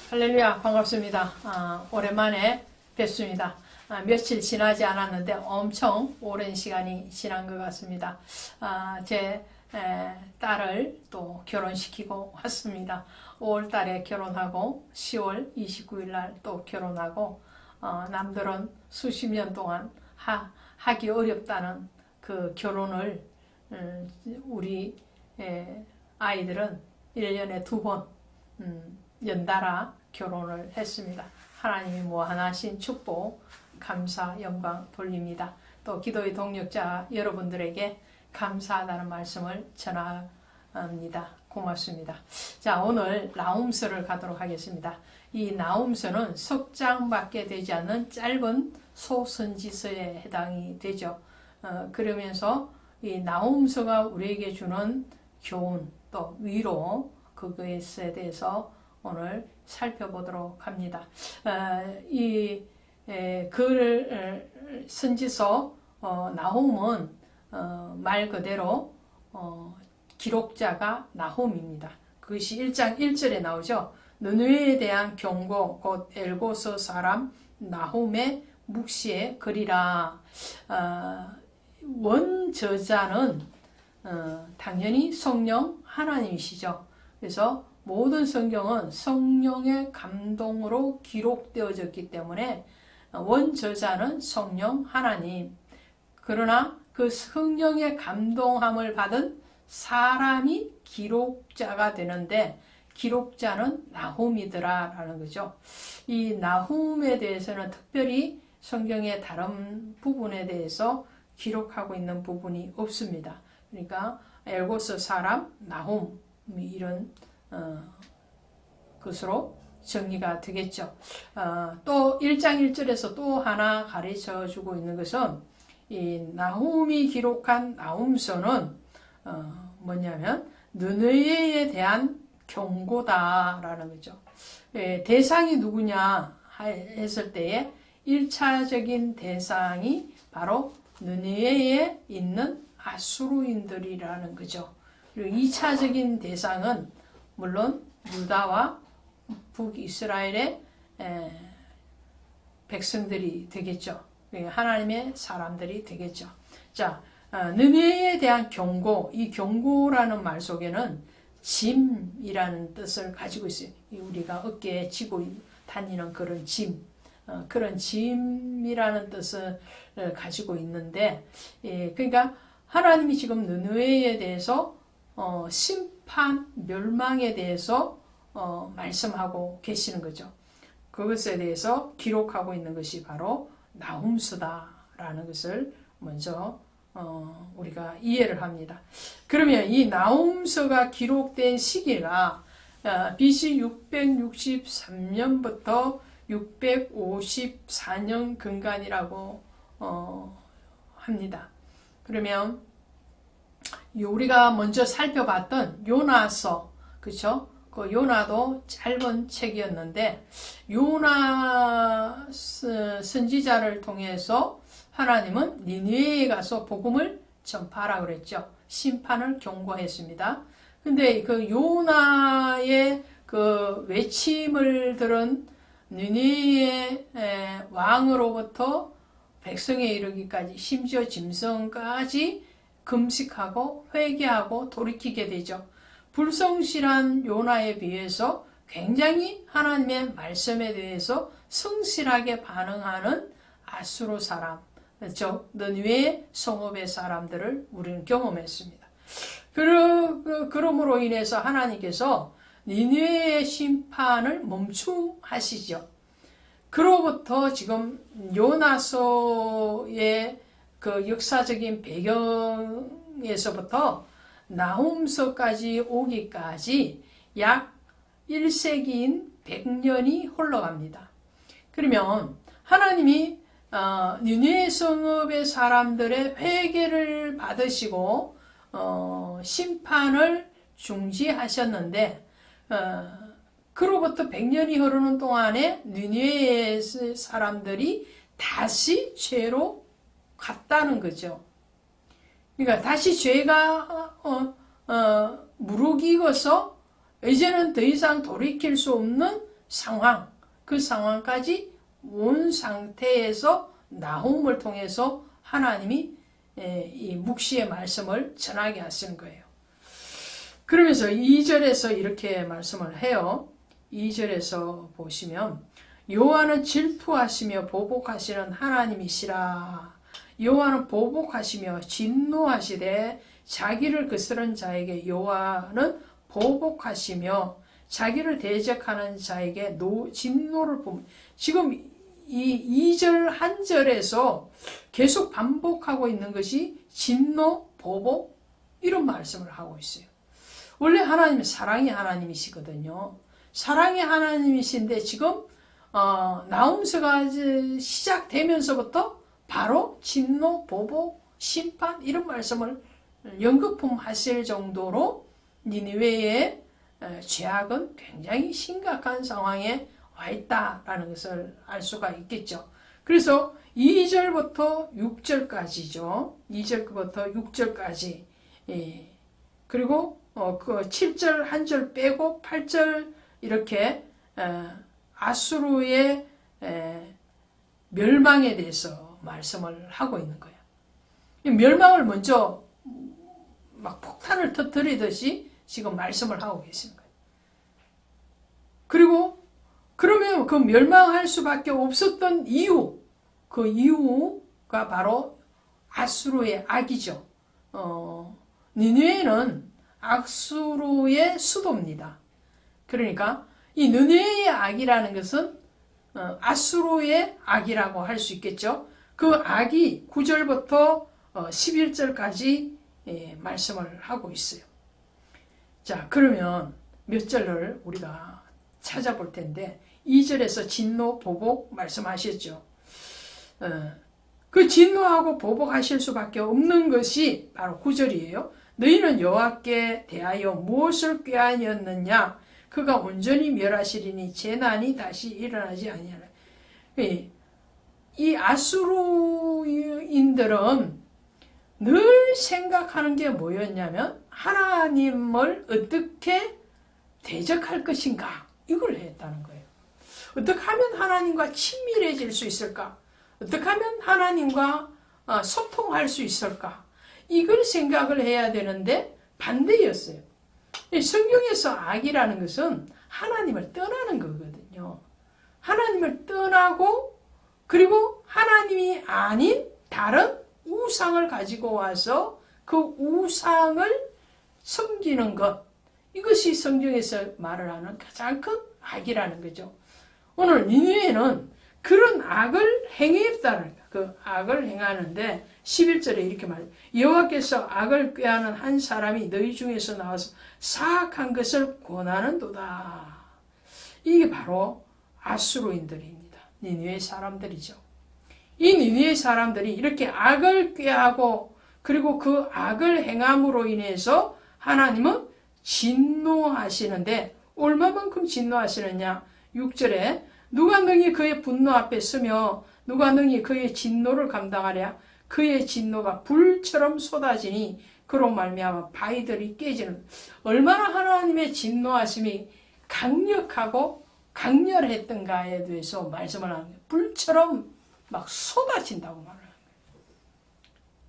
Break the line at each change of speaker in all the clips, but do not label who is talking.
할렐루야, 반갑습니다. 오랜만에 뵙습니다. 며칠 지나지 않았는데 엄청 오랜 시간이 지난 것 같습니다. 제 딸을 또 결혼시키고 왔습니다. 5월 달에 결혼하고 10월 29일 날 또 결혼하고, 남들은 수십 년 동안 하기 어렵다는 그 결혼을 우리 아이들은 1년에 2번 연달아 결혼을 했습니다. 하나님이 무한하신 축복, 감사, 영광 돌립니다. 또 기도의 동력자 여러분들에게 감사하다는 말씀을 전합니다. 고맙습니다. 자, 오늘 나훔서를 가도록 하겠습니다. 이 나훔서는 석장밖에 되지 않는 짧은 소선지서에 해당이 되죠. 그러면서 이 나훔서가 우리에게 주는 교훈, 또 위로, 그것에 대해서 오늘 살펴보도록 합니다. 이 글 선지서 나훔은 말 그대로 기록자가 나훔입니다. 그것이 1장 1절에 나오죠. 느느웨에 대한 경고, 곧 엘고서 사람 나훔의 묵시의 글이라. 원저자는 당연히 성령 하나님이시죠. 그래서 모든 성경은 성령의 감동으로 기록되어졌기 때문에 원저자는 성령 하나님. 그러나 그 성령의 감동함을 받은 사람이 기록자가 되는데 기록자는 나훔이더라라는 거죠. 이 나훔에 대해서는 특별히 성경의 다른 부분에 대해서 기록하고 있는 부분이 없습니다. 그러니까 엘고서 사람 나훔 이런 것으로 정리가 되겠죠. 또 1장 1절에서 또 하나 가르쳐 주고 있는 것은 이 나훔이 기록한 나훔서는 뭐냐면 느느웨에 대한 경고다라는 거죠. 대상이 누구냐 했을 때에 1차적인 대상이 바로 느느웨에 있는 아수르인들이라는 거죠. 그리고 2차적인 대상은 물론 유다와 북이스라엘의 백성들이 되겠죠. 하나님의 사람들이 되겠죠. 자, 느느웨에 대한 경고, 이 경고라는 말 속에는 짐이라는 뜻을 가지고 있어요. 우리가 어깨에 지고 다니는 그런 짐, 그런 짐이라는 뜻을 가지고 있는데, 그러니까 하나님이 지금 느느웨에 대해서 심판, 멸망에 대해서 말씀하고 계시는 거죠. 그것에 대해서 기록하고 있는 것이 바로 나훔서다라는 것을 먼저 우리가 이해를 합니다. 그러면 이 나훔서가 기록된 시기가 BC 663년부터 654년 근간이라고 합니다. 그러면 우리가 먼저 살펴봤던 요나서, 그렇죠? 그 요나도 짧은 책이었는데 요나 선지자를 통해서 하나님은 니느웨에 가서 복음을 전파하라 그랬죠. 심판을 경고했습니다. 근데 그 요나의 그 외침을 들은 니느웨의 왕으로부터 백성에 이르기까지, 심지어 짐승까지 금식하고 회개하고 돌이키게 되죠. 불성실한 요나에 비해서 굉장히 하나님의 말씀에 대해서 성실하게 반응하는 아수르 사람, 즉 느느웨 성읍의 사람들을 우리는 경험했습니다. 그러므로 인해서 하나님께서 니느웨의 심판을 멈춤하시죠. 그로부터 지금 요나서의 그 역사적인 배경에서부터 나훔서까지 오기까지 약 1세기인 100년이 흘러갑니다. 그러면 하나님이 니느웨 성읍의 사람들의 회개를 받으시고 심판을 중지하셨는데 그로부터 100년이 흐르는 동안에 니느웨의 사람들이 다시 죄로 갔다는 거죠. 그러니까 다시 죄가 무르익어서 이제는 더 이상 돌이킬 수 없는 상황, 그 상황까지 온 상태에서 나훔을 통해서 하나님이 이 묵시의 말씀을 전하게 하시는 거예요. 그러면서 2절에서 이렇게 말씀을 해요. 2절에서 보시면 여호와는 질투하시며 보복하시는 하나님이시라. 여호와는 보복하시며 진노하시되 자기를 거스른 자에게 여호와는 보복하시며 자기를 대적하는 자에게 진노를 뿜. 지금 이 2절 한 절에서 계속 반복하고 있는 것이 진노, 보복 이런 말씀을 하고 있어요. 원래 하나님은 사랑의 하나님이시거든요. 사랑의 하나님이신데 지금 나훔서가 시작되면서부터 바로 진노, 보복, 심판 이런 말씀을 연거품 하실 정도로 니느웨의 죄악은 굉장히 심각한 상황에 와 있다라는 것을 알 수가 있겠죠. 그래서 2절부터 6절까지죠. 2절부터 6절까지 그리고 그 7절 한 절 빼고 8절 이렇게 아수르의 멸망에 대해서 말씀을 하고 있는 거예요. 멸망을 먼저 막 폭탄을 터뜨리듯이 지금 말씀을 하고 계시는 거예요. 그리고 그러면 그 멸망할 수밖에 없었던 이유, 그 이유가 바로 아수르의 악이죠. 니느웨는 아수르의 수도입니다. 그러니까 이 느네의 악이라는 것은 아수르의 악이라고 할 수 있겠죠. 그 악이 9절부터 11절까지 말씀을 하고 있어요. 자, 그러면 몇 절을 우리가 찾아볼 텐데 2절에서 진노, 보복 말씀하셨죠. 그 진노하고 보복하실 수밖에 없는 것이 바로 9절이에요. 너희는 여호와께 대하여 무엇을 꾀하였느냐? 그가 온전히 멸하시리니 재난이 다시 일어나지 아니하라. 이 아수르인들은 늘 생각하는 게 뭐였냐면 하나님을 어떻게 대적할 것인가 이걸 했다는 거예요. 어떻게 하면 하나님과 친밀해질 수 있을까? 어떻게 하면 하나님과 소통할 수 있을까? 이걸 생각을 해야 되는데 반대였어요. 성경에서 악이라는 것은 하나님을 떠나는 거거든요. 하나님을 떠나고 그리고 하나님이 아닌 다른 우상을 가지고 와서 그 우상을 섬기는 것, 이것이 성경에서 말을 하는 가장 큰 악이라는 거죠. 오늘 니느웨는 그런 악을 행했다는 거예요. 그 악을 행하는데 11절에 이렇게 말해요. 여호와께서 악을 꾀하는 한 사람이 너희 중에서 나와서 사악한 것을 권하는도다. 이게 바로 아수르인들입니다. 니느웨 사람들이죠. 이 니느웨 사람들이 이렇게 악을 꾀하고 그리고 그 악을 행함으로 인해서 하나님은 진노하시는데 얼마만큼 진노하시느냐? 6절에 누가 능히 그의 분노 앞에 서며 누가 능히 그의 진노를 감당하랴? 그의 진노가 불처럼 쏟아지니 그로 말미암아 바위들이 깨지는. 얼마나 하나님의 진노하심이 강력하고 강렬했던가에 대해서 말씀을 하는 거예요. 불처럼 막 쏟아진다고 말을 하는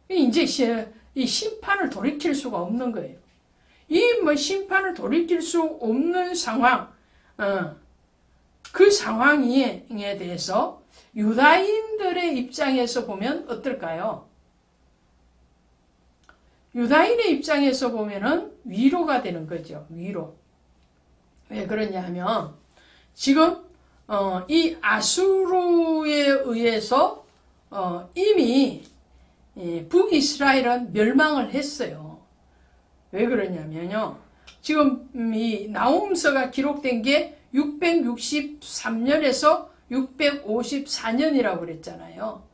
거예요. 이제 이 심판을 돌이킬 수가 없는 거예요. 이 심판을 돌이킬 수 없는 상황, 그 상황에 대해서 유다인들의 입장에서 보면 어떨까요? 유다인의 입장에서 보면은 위로가 되는 거죠. 위로. 왜 그러냐 하면 지금 이 아수르에 의해서 이미 북이스라엘은 멸망을 했어요. 왜 그러냐면요. 지금 이 나훔서가 기록된 게 663년에서 654년이라고 그랬잖아요.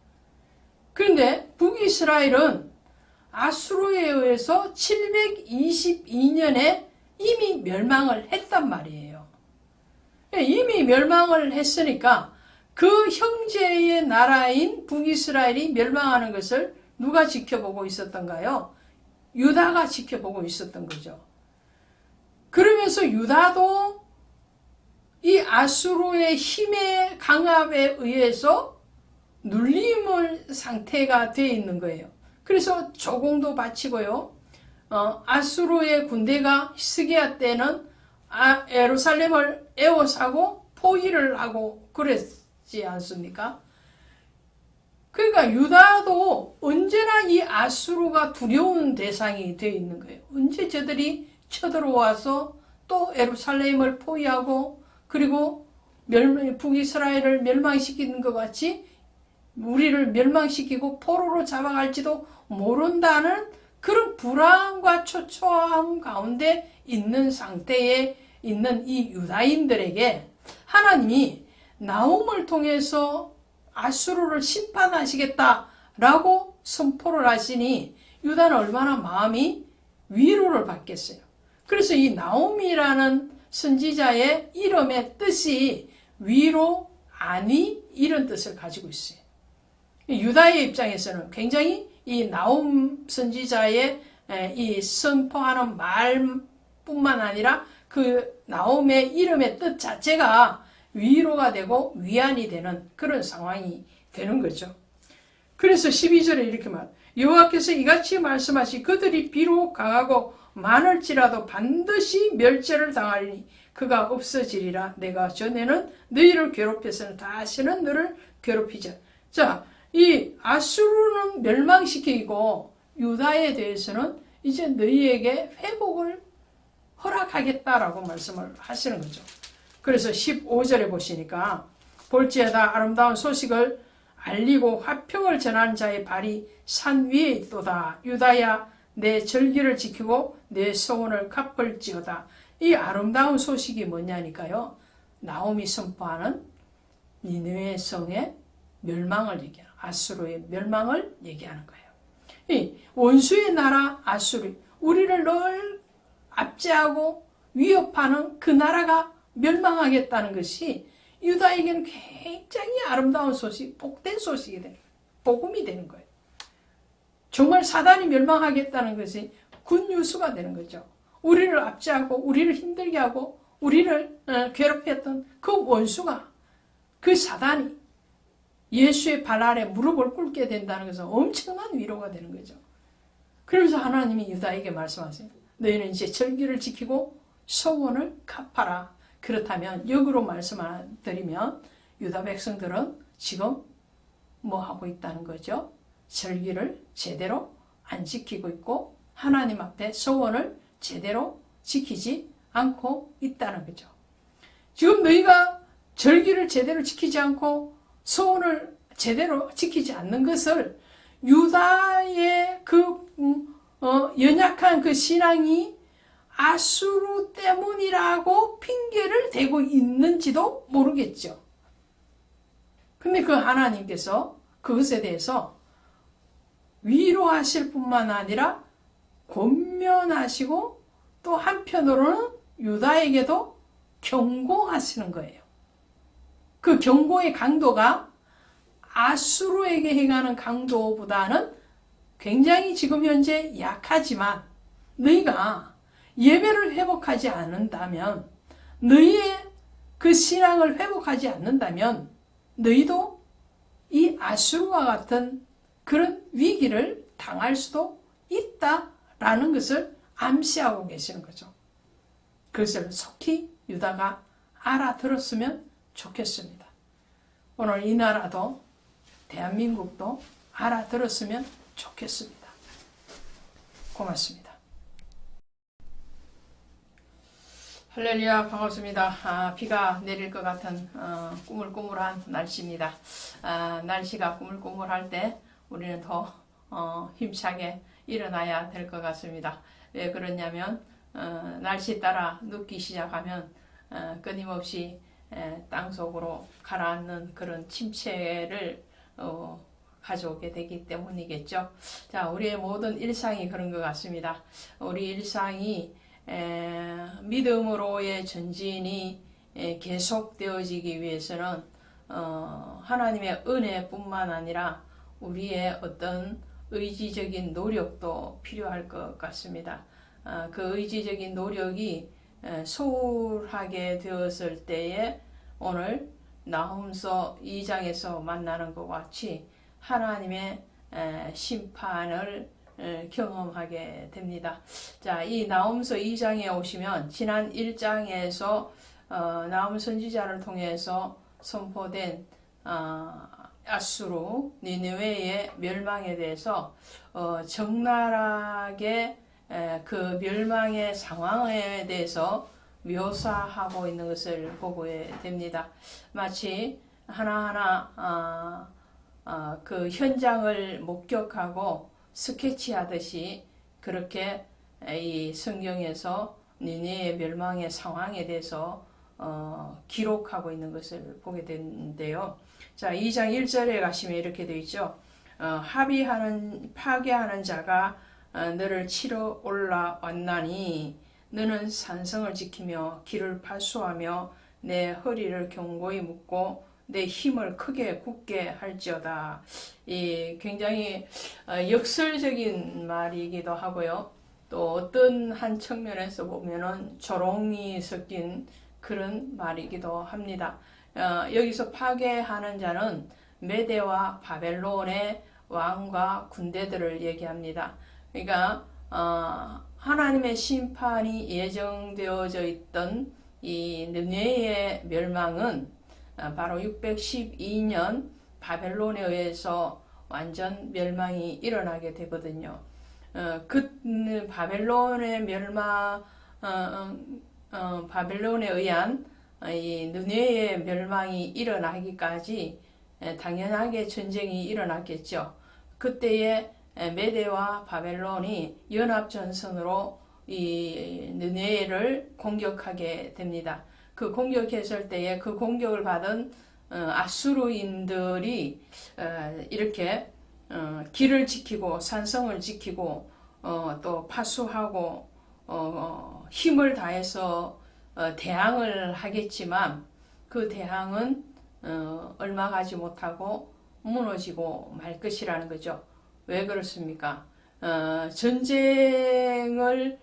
그런데 북이스라엘은 아수르에 의해서 722년에 이미 멸망을 했단 말이에요. 이미 멸망을 했으니까 그 형제의 나라인 북이스라엘이 멸망하는 것을 누가 지켜보고 있었던가요? 유다가 지켜보고 있었던 거죠. 그러면서 유다도 이 아수르의 힘의 강압에 의해서 눌림을 상태가 되어 있는 거예요. 그래서 조공도 바치고요. 아수르의 군대가 히스기야 때는 예루살렘을 에워싸고 포위를 하고 그랬지 않습니까? 그러니까 유다도 언제나 이 아수르가 두려운 대상이 되어 있는 거예요. 언제 저들이 쳐들어와서 또 예루살렘을 포위하고 그리고 북이스라엘을 멸망시키는 것 같이 우리를 멸망시키고 포로로 잡아갈지도 모른다는 그런 불안과 초조함 가운데 있는 상태에 있는 이 유다인들에게 하나님이 나홈을 통해서 아수르를 심판하시겠다라고 선포를 하시니 유다는 얼마나 마음이 위로를 받겠어요. 그래서 이 나홈이라는 선지자의 이름의 뜻이 위로, 안위 이런 뜻을 가지고 있어요. 유다의 입장에서는 굉장히 이 나홈 선지자의 이 선포하는 말뿐만 아니라 그 나홈의 이름의 뜻 자체가 위로가 되고 위안이 되는 그런 상황이 되는 거죠. 그래서 12절에 이렇게 여호와께서 이같이 말씀하시 그들이 비록 강하고 많을지라도 반드시 멸절을 당하리니 그가 없어지리라. 내가 전에는 너희를 괴롭혀서는 다시는 너를 괴롭히자. 자, 이 아수르는 멸망시키고 유다에 대해서는 이제 너희에게 회복을 허락하겠다라고 말씀을 하시는 거죠. 그래서 15절에 보시니까 볼지어다 아름다운 소식을 알리고 화평을 전하는 자의 발이 산 위에 있도다. 유다야 내 절기를 지키고 내 소원을 갚을지어다. 이 아름다운 소식이 뭐냐니까요. 나홈이 선포하는 니느웨 성의 멸망을 얘기하는 아수르의 멸망을 얘기하는 거예요. 이 원수의 나라 아수르 우리를 늘 압제하고 위협하는 그 나라가 멸망하겠다는 것이 유다에게는 굉장히 아름다운 소식, 복된 소식이 되는 거예요. 복음이 되는 거예요. 정말 사단이 멸망하겠다는 것이 굿뉴스가 되는 거죠. 우리를 압제하고 우리를 힘들게 하고 우리를 괴롭혔던 그 원수가 그 사단이 예수의 발 아래 무릎을 꿇게 된다는 것은 엄청난 위로가 되는 거죠. 그래서 하나님이 유다에게 말씀하세요. 너희는 이제 절기를 지키고 소원을 갚아라. 그렇다면 역으로 말씀드리면 유다 백성들은 지금 뭐 하고 있다는 거죠? 절기를 제대로 안 지키고 있고 하나님 앞에 소원을 제대로 지키지 않고 있다는 거죠. 지금 너희가 절기를 제대로 지키지 않고 소원을 제대로 지키지 않는 것을 유다의 그 연약한 그 신앙이 아수르 때문이라고 핑계를 대고 있는지도 모르겠죠. 근데 그 하나님께서 그것에 대해서 위로하실 뿐만 아니라 권면하시고 또 한편으로는 유다에게도 경고하시는 거예요. 그 경고의 강도가 아수르에게 행하는 강도보다는 굉장히 지금 현재 약하지만 너희가 예배를 회복하지 않는다면 너희의 그 신앙을 회복하지 않는다면 너희도 이 아수르와 같은 그런 위기를 당할 수도 있다라는 것을 암시하고 계시는 거죠. 그것을 속히 유다가 알아들었으면 좋겠습니다. 오늘 이 나라도 대한민국도 알아들었으면 좋겠습니다. 고맙습니다. 할렐루야, 반갑습니다. 비가 내릴 것 같은 꾸물꾸물한 날씨입니다. 날씨가 꾸물꾸물할 때 우리는 더 힘차게 일어나야 될 것 같습니다. 왜 그러냐면 날씨 따라 눕기 시작하면 끊임없이 땅속으로 가라앉는 그런 침체를 가져오게 되기 때문이겠죠. 자, 우리의 모든 일상이 그런 것 같습니다. 우리 일상이 믿음으로의 전진이 계속되어지기 위해서는 하나님의 은혜뿐만 아니라 우리의 어떤 의지적인 노력도 필요할 것 같습니다. 그 의지적인 노력이 소홀하게 되었을 때에 오늘 나훔서 2장에서 만나는 것과 같이 하나님의 심판을 경험하게 됩니다. 자, 이 나훔서 2장에 오시면 지난 1장에서 나훔 선지자를 통해서 선포된 아수르 니느웨의 멸망에 대해서 적나라하게 그 멸망의 상황에 대해서 묘사하고 있는 것을 보게 됩니다. 마치 하나하나 그 현장을 목격하고 스케치하듯이 그렇게 이 성경에서 니느웨의 멸망의 상황에 대해서 기록하고 있는 것을 보게 되는데요. 자, 2장 1절에 가시면 이렇게 되어 있죠. 파괴하는 자가 너를 치러 올라왔나니 너는 산성을 지키며 길을 파수하며 내 허리를 견고히 묶고 내 힘을 크게 굳게 할지어다. 이 굉장히 역설적인 말이기도 하고요. 또 어떤 한 측면에서 보면은 조롱이 섞인 그런 말이기도 합니다. 여기서 파괴하는 자는 메대와 바벨론의 왕과 군대들을 얘기합니다. 그러니까 하나님의 심판이 예정되어져 있던 이 느네의 멸망은 바로 612년 바벨론에 의해서 완전 멸망이 일어나게 되거든요. 그 바벨론의 멸망, 바벨론에 의한 이 느네의 멸망이 일어나기까지 당연하게 전쟁이 일어났겠죠. 그때에 메대와 바벨론이 연합전선으로 이 느네를 공격하게 됩니다. 그 공격했을 때에 그 공격을 받은 아수르인들이 이렇게 길을 지키고 산성을 지키고 또 파수하고 힘을 다해서 대항을 하겠지만 그 대항은 얼마 가지 못하고 무너지고 말 것이라는 거죠. 왜 그렇습니까? 전쟁을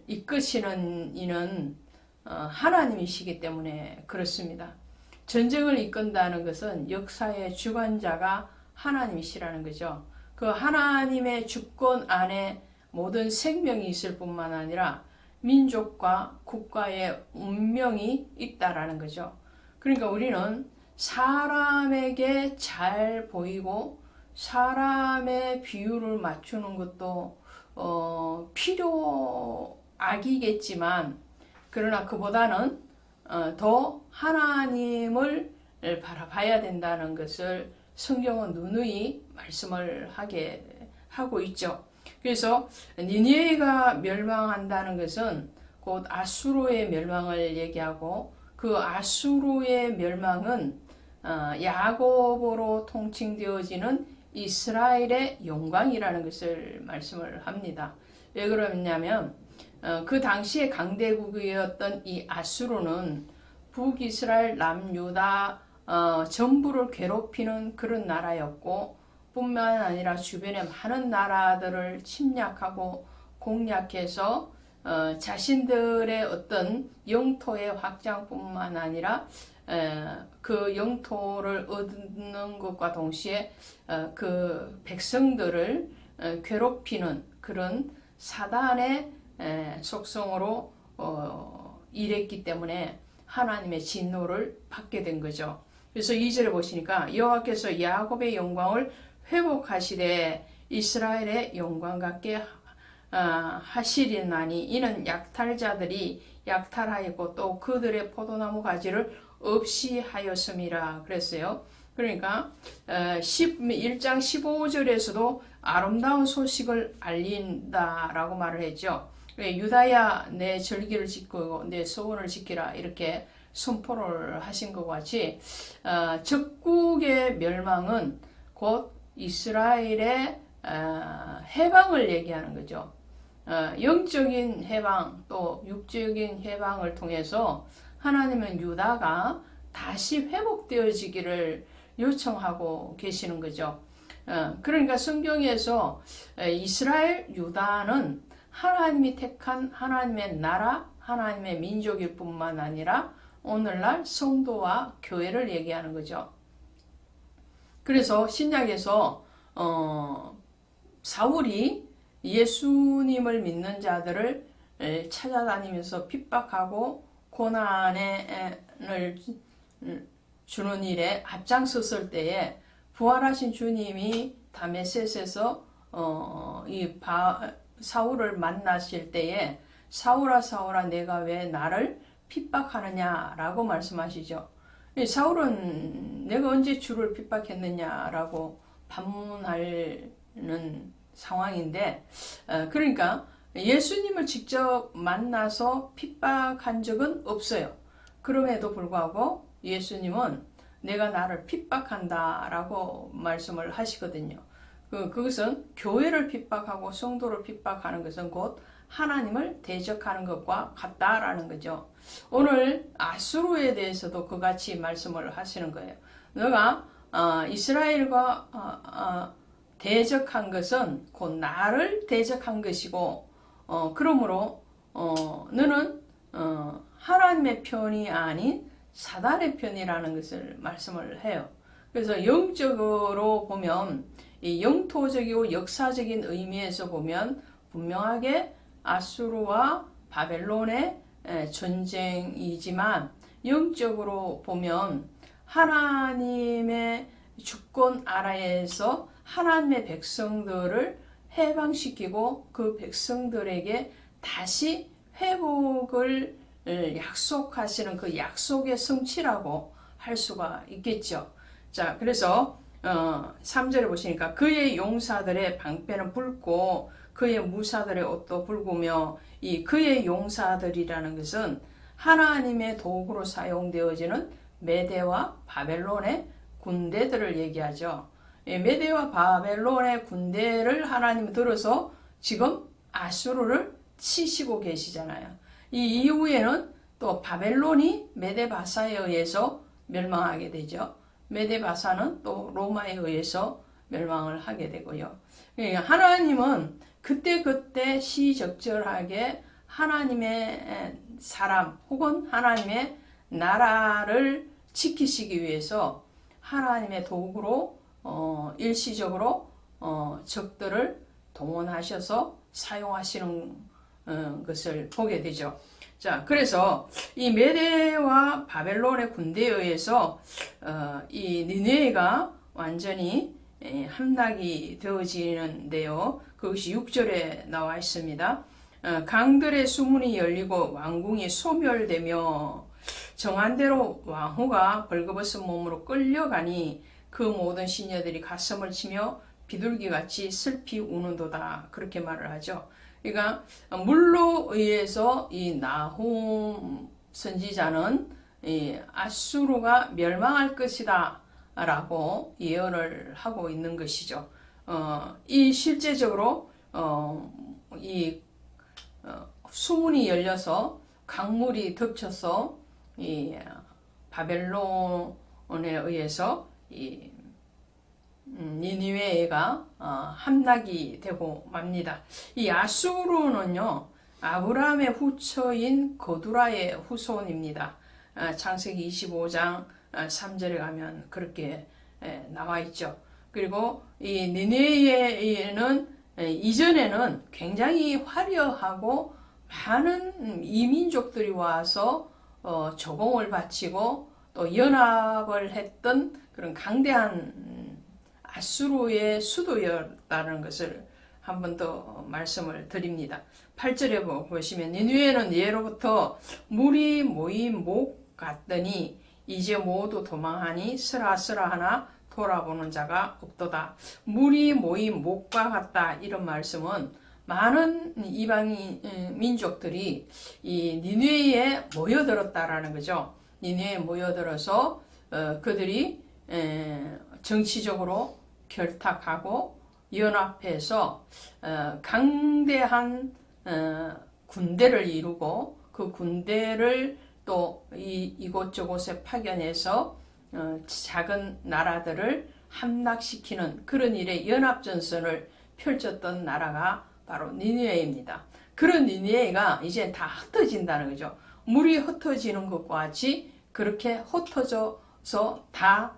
이끄시는 이는 하나님이시기 때문에 그렇습니다. 전쟁을 이끈다는 것은 역사의 주관자가 하나님이시라는 거죠. 그 하나님의 주권 안에 모든 생명이 있을 뿐만 아니라 민족과 국가의 운명이 있다라는 거죠. 그러니까 우리는 사람에게 잘 보이고 사람의 비율을 맞추는 것도 필요악이겠지만 그러나 그보다는 더 하나님을 바라봐야 된다는 것을 성경은 누누이 말씀을 하고 있죠. 그래서 니느웨가 멸망한다는 것은 곧 아수르의 멸망을 얘기하고 그 아수르의 멸망은 야곱으로 통칭되어지는 이스라엘의 영광이라는 것을 말씀을 합니다. 왜 그러냐면 그 당시에 강대국이었던 이 아수르는 북이스라엘 남유다 전부를 괴롭히는 그런 나라였고 뿐만 아니라 주변의 많은 나라들을 침략하고 공략해서 자신들의 어떤 영토의 확장뿐만 아니라 그 영토를 얻는 것과 동시에 그 백성들을 괴롭히는 그런 사단의 속성으로 일했기 때문에 하나님의 진노를 받게 된 거죠. 그래서 2절에 보시니까 여호와께서 야곱의 영광을 회복하시되 이스라엘의 영광 같게 하시리나니 이는 약탈자들이 약탈하였고 또 그들의 포도나무 가지를 없이 하였음이라 그랬어요. 그러니까 1장 15절에서도 아름다운 소식을 알린다라고 말을 했죠. 유다야 내 절기를 지키고 내 소원을 지키라 이렇게 선포를 하신 것 같이 적국의 멸망은 곧 이스라엘의 해방을 얘기하는 거죠. 영적인 해방 또 육적인 해방을 통해서 하나님은 유다가 다시 회복되어지기를 요청하고 계시는 거죠. 그러니까 성경에서 이스라엘 유다는 하나님이 택한 하나님의 나라, 하나님의 민족일 뿐만 아니라 오늘날 성도와 교회를 얘기하는 거죠. 그래서 신약에서 사울이 예수님을 믿는 자들을 찾아다니면서 핍박하고 고난을 주는 일에 앞장섰을 때에 부활하신 주님이 다메섹에서 사울을 만나실 때에 사울아 사울아 내가 왜 나를 핍박하느냐라고 말씀하시죠. 사울은 내가 언제 주를 핍박했느냐라고 반문하는 상황인데, 그러니까 예수님을 직접 만나서 핍박한 적은 없어요. 그럼에도 불구하고 예수님은 내가 나를 핍박한다라고 말씀을 하시거든요. 그것은 교회를 핍박하고 성도를 핍박하는 것은 곧 하나님을 대적하는 것과 같다라는 거죠. 오늘 아수르에 대해서도 그같이 말씀을 하시는 거예요. 너가 이스라엘과 대적한 것은 곧 나를 대적한 것이고, 그러므로 너는 하나님의 편이 아닌 사단의 편이라는 것을 말씀을 해요. 그래서 영적으로 보면 이 영토적이고 역사적인 의미에서 보면 분명하게 아수르와 바벨론의 전쟁이지만 영적으로 보면 하나님의 주권 아래에서 하나님의 백성들을 해방시키고 그 백성들에게 다시 회복을 약속하시는 그 약속의 성취라고 할 수가 있겠죠. 자, 그래서 3절에 보시니까 그의 용사들의 방패는 붉고 그의 무사들의 옷도 붉으며 이 그의 용사들이라는 것은 하나님의 도구로 사용되어지는 메대와 바벨론의 군대들을 얘기하죠. 메대와 바벨론의 군대를 하나님 들어서 지금 아수르를 치시고 계시잖아요. 이 이후에는 또 바벨론이 메데바사에 의해서 멸망하게 되죠. 메데바사는 또 로마에 의해서 멸망을 하게 되고요. 하나님은 그때그때 시적절하게 하나님의 사람 혹은 하나님의 나라를 지키시기 위해서 하나님의 도구로 일시적으로 적들을 동원하셔서 사용하시는 것을 보게 되죠. 자, 그래서 이 메대와 바벨론의 군대에 의해서 이 니느웨가 완전히 함락이 되어지는데요. 그것이 6절에 나와 있습니다. 강들의 수문이 열리고 왕궁이 소멸되며 정한 대로 왕후가 벌거벗은 몸으로 끌려가니 그 모든 시녀들이 가슴을 치며 비둘기같이 슬피 우는도다. 그렇게 말을 하죠. 그러니까 물로 의해서 이 나훔 선지자는 이 아수르가 멸망할 것이다 라고 예언을 하고 있는 것이죠. 이 실제적으로 수문이 열려서 강물이 덮쳐서 이 바벨론에 의해서 이 니느웨가 함락이 되고 맙니다. 이 아수르는요 아브라함의 후처인 거두라의 후손입니다. 창세기 25장 3절에 가면 그렇게 나와 있죠. 그리고 이 니느웨에는 이전에는 굉장히 화려하고 많은 이민족들이 와서 조공을 바치고 또 연합을 했던 그런 강대한 아수르의 수도였다는 것을 한 번 더 말씀을 드립니다. 8절에 보시면 니느웨는 예로부터 물이 모인 목 같더니 이제 모두 도망하니 스라스라하나 돌아보는 자가 없도다. 물이 모인 목과 같다. 이런 말씀은 많은 이방인 민족들이 이 니느웨에 모여들었다라는 거죠. 니느웨에 모여들어서 그들이 정치적으로 결탁하고 연합해서 강대한 군대를 이루고 그 군대를 또 이곳저곳에 파견해서 작은 나라들을 함락시키는 그런 일에 연합전선을 펼쳤던 나라가 바로 니느웨입니다. 그런 니느웨가 이제 다 흩어진다는 거죠. 물이 흩어지는 것과 같이 그렇게 흩어져서 다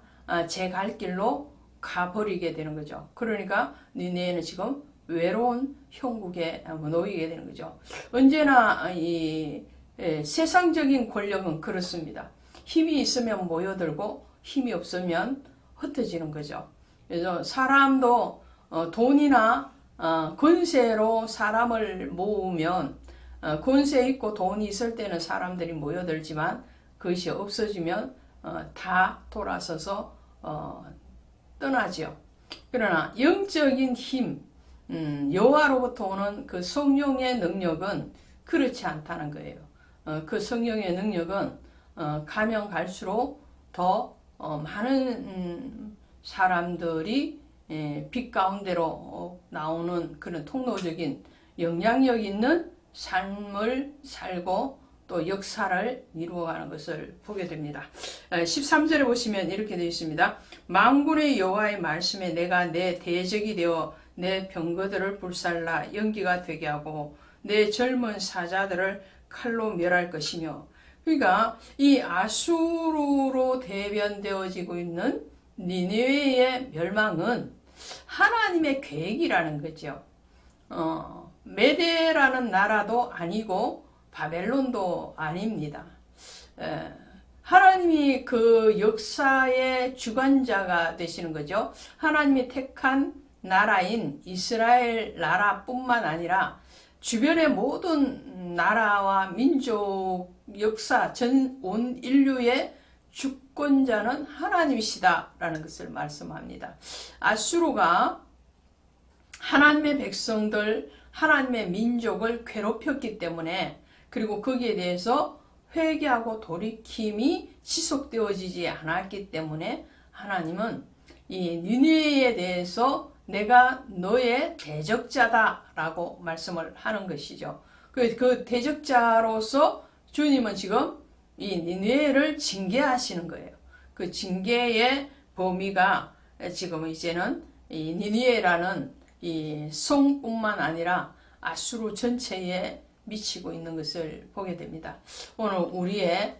제 갈 길로 가버리게 되는 거죠. 그러니까 니느웨는 지금 외로운 형국에 놓이게 되는 거죠. 언제나 이 세상적인 권력은 그렇습니다. 힘이 있으면 모여들고 힘이 없으면 흩어지는 거죠. 그래서 사람도 돈이나 권세로 사람을 모으면 권세 있고 돈이 있을 때는 사람들이 모여들지만 그것이 없어지면 다 돌아서서 떠나죠. 그러나 영적인 힘, 여호와로부터 오는 그 성령의 능력은 그렇지 않다는 거예요. 그 성령의 능력은 가면 갈수록 더 많은 사람들이 빛 가운데로 나오는 그런 통로적인 영향력 있는 삶을 살고 또 역사를 이루어가는 것을 보게 됩니다. 13절에 보시면 이렇게 되어 있습니다. 만군의 여호와의 말씀에 내가 내 대적이 되어 내 병거들을 불살라 연기가 되게 하고 내 젊은 사자들을 칼로 멸할 것이며, 그러니까 이 아수르로 대변되어지고 있는 니느웨의 멸망은 하나님의 계획이라는 거죠. 메데라는 나라도 아니고 바벨론도 아닙니다. 하나님이 그 역사의 주관자가 되시는 거죠. 하나님이 택한 나라인 이스라엘 나라뿐만 아니라 주변의 모든 나라와 민족, 역사, 온 인류의 주권자는 하나님이시다라는 것을 말씀합니다. 아수르가 하나님의 백성들, 하나님의 민족을 괴롭혔기 때문에, 그리고 거기에 대해서 회개하고 돌이킴이 지속되어지지 않았기 때문에 하나님은 이 니느웨에 대해서 내가 너의 대적자다라고 말씀을 하는 것이죠. 그 대적자로서 주님은 지금 이 니느웨를 징계하시는 거예요. 그 징계의 범위가 지금 이제는 이 니느웨라는 이 성뿐만 아니라 아수르 전체에 미치고 있는 것을 보게 됩니다. 오늘 우리의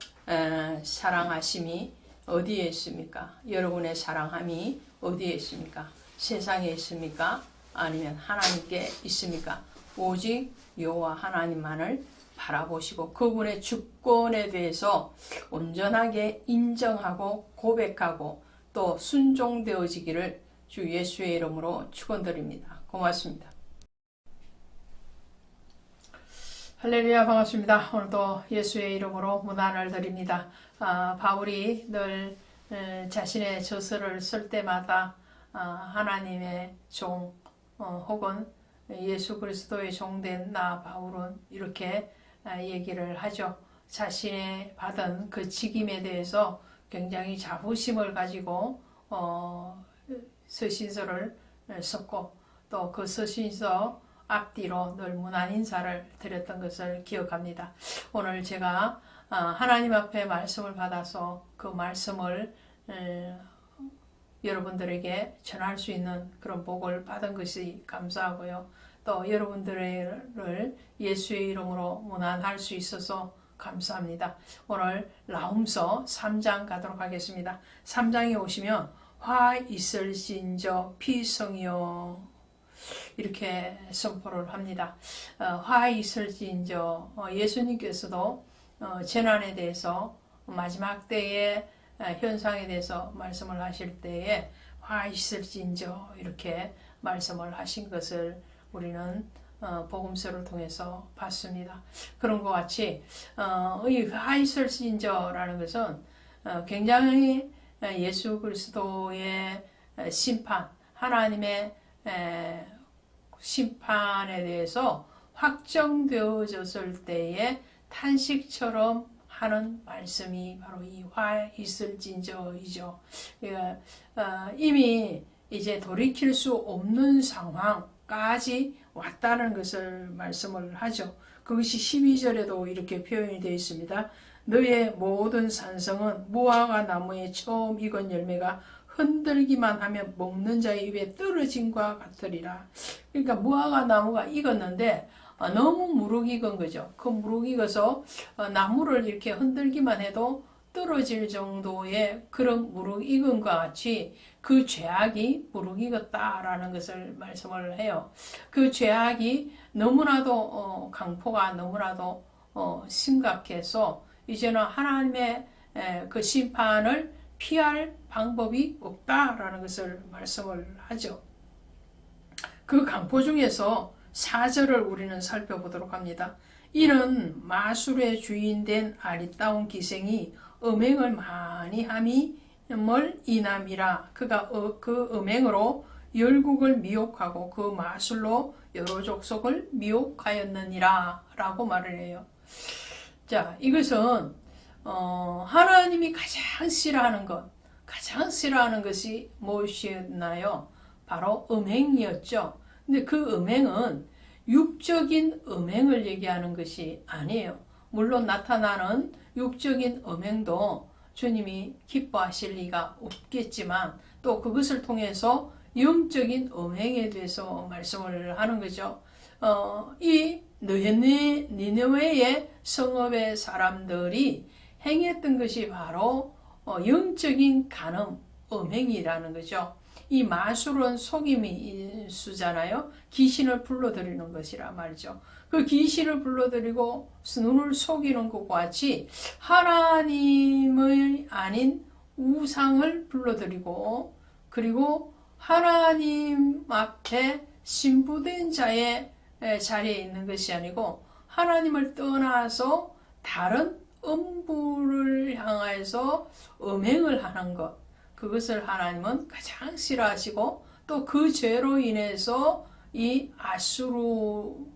사랑하심이 어디에 있습니까? 여러분의 사랑함이 어디에 있습니까? 세상에 있습니까? 아니면 하나님께 있습니까? 오직 여호와 하나님만을 바라보시고 그분의 주권에 대해서 온전하게 인정하고 고백하고 또 순종되어지기를 주 예수의 이름으로 축원드립니다. 고맙습니다. 할렐루야, 반갑습니다. 오늘도 예수의 이름으로 문안을 드립니다. 바울이 늘 자신의 저서를 쓸 때마다 하나님의 종 혹은 예수 그리스도의 종된 나 바울은 이렇게 얘기를 하죠. 자신의 받은 그 직임에 대해서 굉장히 자부심을 가지고 서신서를 썼고 또 그 서신서 앞뒤로 늘 문안 인사를 드렸던 것을 기억합니다. 오늘 제가 하나님 앞에 말씀을 받아서 그 말씀을 여러분들에게 전할 수 있는 그런 복을 받은 것이 감사하고요. 또 여러분들을 예수의 이름으로 문안할 수 있어서 감사합니다. 오늘 나훔서 3장 가도록 하겠습니다. 3장에 오시면 화 있을진저 피성이요 이렇게 선포를 합니다. 화 있을진저 예수님께서도 재난에 대해서 마지막 때의 현상에 대해서 말씀을 하실 때에 화 있을진저 이렇게 말씀을 하신 것을 우리는 복음서를 통해서 봤습니다. 그런 것 같이 이 화 있을진저라는 것은 굉장히 예수 그리스도의 심판, 하나님의 심판에 대해서 확정되어졌을 때에 탄식처럼 하는 말씀이 바로 이 화 있을진저이죠. 이미 이제 돌이킬 수 없는 상황까지 왔다는 것을 말씀을 하죠. 그것이 12절에도 이렇게 표현이 되어 있습니다. 너의 모든 산성은 무화과 나무의 처음 익은 열매가 흔들기만 하면 먹는 자의 입에 떨어짐과 같으리라. 그러니까 무화과 나무가 익었는데 너무 무르익은 거죠. 그 무르익어서 나무를 이렇게 흔들기만 해도 떨어질 정도의 그런 무르익음과 같이 그 죄악이 무르익었다라는 것을 말씀을 해요. 그 죄악이 너무나도 강포가 너무나도 심각해서 이제는 하나님의 그 심판을 피할 방법이 없다라는 것을 말씀을 하죠. 그 강포 중에서 4절을 우리는 살펴보도록 합니다. 이는 마술의 주인된 아리따운 기생이 음행을 많이 함을 인함이라. 그가 그 음행으로 열국을 미혹하고 그 마술로 여러 족속을 미혹하였느니라 라고 말을 해요. 자, 이것은 하나님이 가장 싫어하는 것이 무엇이었나요? 바로 음행이었죠. 근데 그 음행은 육적인 음행을 얘기하는 것이 아니에요. 물론 나타나는 육적인 음행도 주님이 기뻐하실 리가 없겠지만 또 그것을 통해서 영적인 음행에 대해서 말씀을 하는 거죠. 이 니느웨의 성읍의 사람들이 행했던 것이 바로 영적인 간음, 음행이라는 거죠. 이 마술은 속임이 수잖아요. 귀신을 불러들이는 것이라 말이죠. 그 귀신을 불러들이고 눈을 속이는 것과 같이 하나님의 아닌 우상을 불러들이고 그리고 하나님 앞에 신부된 자의 자리에 있는 것이 아니고 하나님을 떠나서 다른 음부를 향해서 음행을 하는 것, 그것을 하나님은 가장 싫어하시고 또 그 죄로 인해서 이 아수르의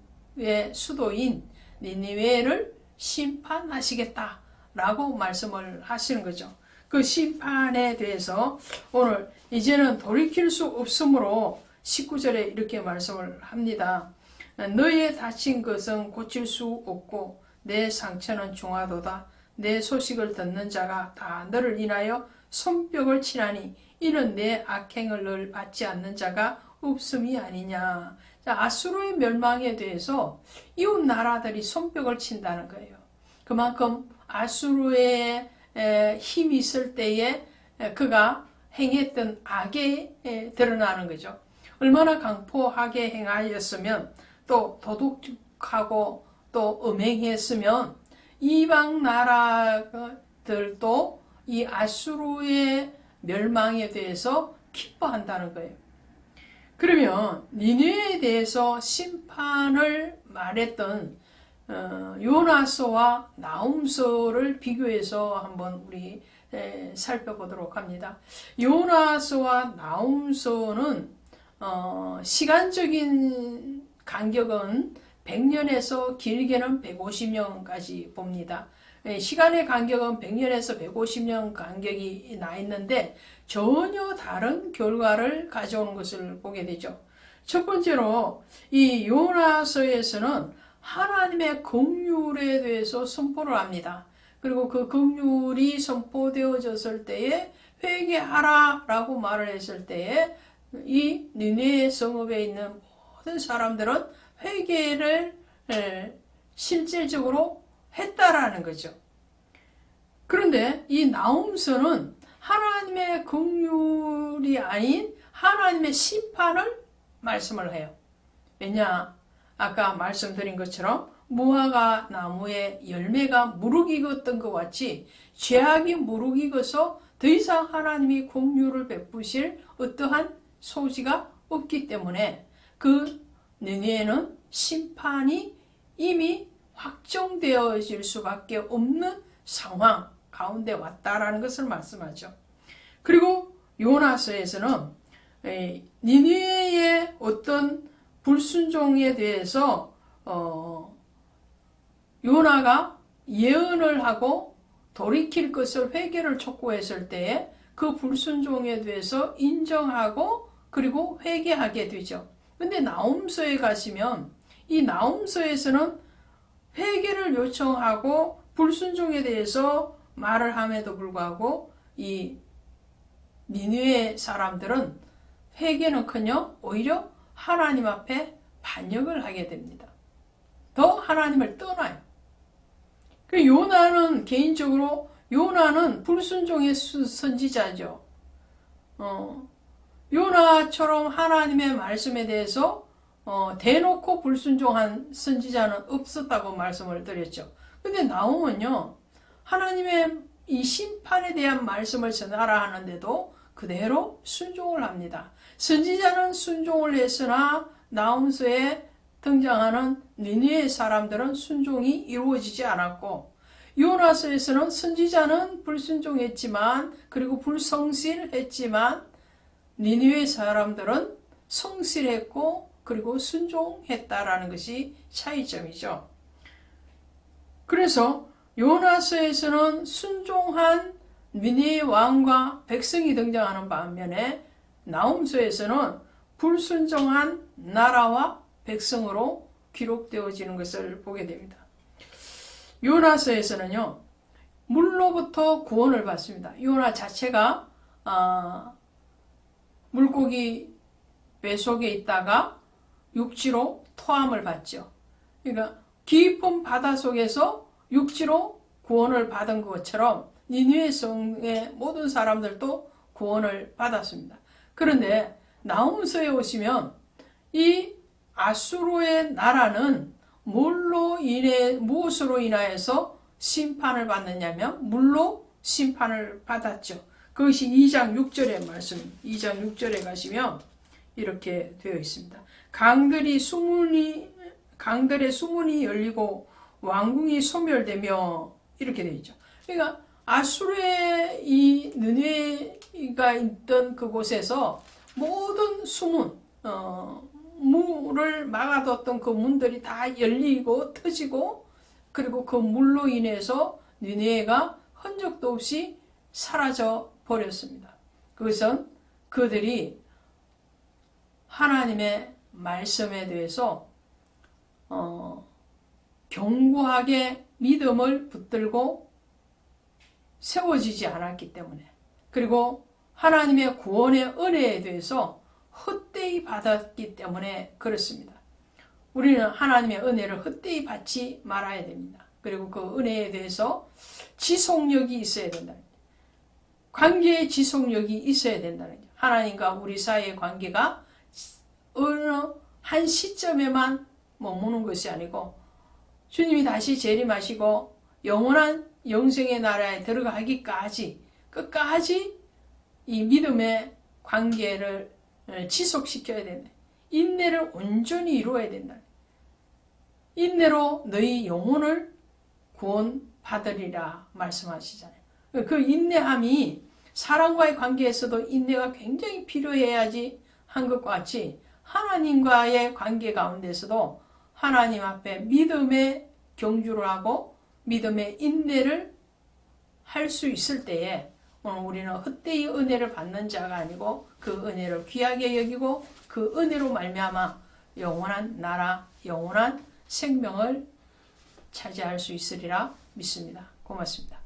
수도인 니느웨를 심판하시겠다라고 말씀을 하시는 거죠. 그 심판에 대해서 오늘 이제는 돌이킬 수 없으므로 19절에 이렇게 말씀을 합니다. 너의 다친 것은 고칠 수 없고 내 상처는 중하도다. 내 소식을 듣는 자가 다 너를 인하여 손뼉을 치나니 이는 내 악행을 늘 받지 않는 자가 없음이 아니냐. 자, 아수르의 멸망에 대해서 이웃 나라들이 손뼉을 친다는 거예요. 그만큼 아수르의 힘이 있을 때에 그가 행했던 악에 드러나는 거죠. 얼마나 강포하게 행하였으면 또 도둑하고 또 음행했으면 이방 나라들도 이 아수르의 멸망에 대해서 기뻐한다는 거예요. 그러면 니느웨에 대해서 심판을 말했던 요나서와 나훔서를 비교해서 한번 우리 살펴보도록 합니다. 요나서와 나훔서는 시간적인 간격은 100년에서 길게는 150년까지 봅니다. 시간의 간격은 100년에서 150년 간격이 나 있는데 전혀 다른 결과를 가져오는 것을 보게 되죠. 첫 번째로 이 요나서에서는 하나님의 긍휼에 대해서 선포를 합니다. 그리고 그 긍휼이 선포되어졌을 때에 회개하라 라고 말을 했을 때에 이 니느웨 성읍에 있는 모든 사람들은 회개를 실질적으로 했다라는 거죠. 그런데 이 나훔서는 하나님의 긍휼이 아닌 하나님의 심판을 말씀을 해요. 왜냐? 아까 말씀드린 것처럼 무화과 나무의 열매가 무르익었던 것 같이 죄악이 무르익어서 더 이상 하나님이 긍휼을 베푸실 어떠한 소지가 없기 때문에 그 니느웨는 심판이 이미 확정되어질 수밖에 없는 상황 가운데 왔다라는 것을 말씀하죠. 그리고 요나서에서는 니느웨의 어떤 불순종에 대해서 요나가 예언을 하고 돌이킬 것을 회개를 촉구했을 때에 그 불순종에 대해서 인정하고 그리고 회개하게 되죠. 근데 나훔서에 가시면 이 나훔서에서는 회개를 요청하고 불순종에 대해서 말을 함에도 불구하고 이 니느웨 사람들은 회개는커녕 오히려 하나님 앞에 반역을 하게 됩니다. 하나님을 떠나요. 그 요나는 개인적으로 요나는 불순종의 선지자죠. 요나처럼 하나님의 말씀에 대해서 대놓고 불순종한 선지자는 없었다고 말씀을 드렸죠. 근데 나오면요, 하나님의 이 심판에 대한 말씀을 전하라 하는데도 그대로 순종을 합니다. 선지자는 순종을 했으나 나홈서에 등장하는 니느웨 사람들은 순종이 이루어지지 않았고, 요나서에서는 선지자는 불순종했지만 그리고 불성실했지만 니느웨 사람들은 성실했고 그리고 순종했다라는 것이 차이점이죠. 그래서 요나서에서는 순종한 니느웨 왕과 백성이 등장하는 반면에 나홈서에서는 불순종한 나라와 백성으로 기록되어지는 것을 보게 됩니다. 요나서에서는요, 물로부터 구원을 받습니다. 요나 자체가 물고기 배 속에 있다가 육지로 토함을 받죠. 그러니까 깊은 바다 속에서 육지로 구원을 받은 것처럼 니느웨 성의 모든 사람들도 구원을 받았습니다. 그런데 나홈서에 오시면 이 아수르의 나라는 무엇으로 인하여서 심판을 받느냐면 물로 심판을 받았죠. 그것이 2장 6절의 말씀, 2장 6절에 가시면 이렇게 되어 있습니다. 강들의 수문이 열리고 왕궁이 소멸되며 이렇게 되어 있죠. 그러니까 아수르의 이 느네가 있던 그곳에서 모든 수문, 물을 막아뒀던 그 문들이 다 열리고 터지고, 그리고 그 물로 인해서 니느웨가 흔적도 없이 사라져 버렸습니다. 그것은 그들이 하나님의 말씀에 대해서 견고하게 믿음을 붙들고 세워지지 않았기 때문에, 그리고 하나님의 구원의 은혜에 대해서 헛되이 받았기 때문에 그렇습니다. 우리는 하나님의 은혜를 헛되이 받지 말아야 됩니다. 그리고 그 은혜에 대해서 지속력이 있어야 된다. 관계의 지속력이 있어야 된다는 거죠. 하나님과 우리 사이의 관계가 어느 한 시점에만 머무는 것이 아니고 주님이 다시 재림하시고 영원한 영생의 나라에 들어가기까지 끝까지 이 믿음의 관계를 지속시켜야 된다. 인내를 온전히 이루어야 된다. 인내로 너희 영혼을 구원받으리라 말씀하시잖아요. 그 인내함이 사람과의 관계에서도 인내가 굉장히 필요해야지 한 것과 같이 하나님과의 관계 가운데서도 하나님 앞에 믿음의 경주를 하고 믿음의 인내를 할 수 있을 때에 오늘 우리는 헛되이 은혜를 받는 자가 아니고 그 은혜를 귀하게 여기고 그 은혜로 말미암아 영원한 나라, 영원한 생명을 차지할 수 있으리라 믿습니다. 고맙습니다.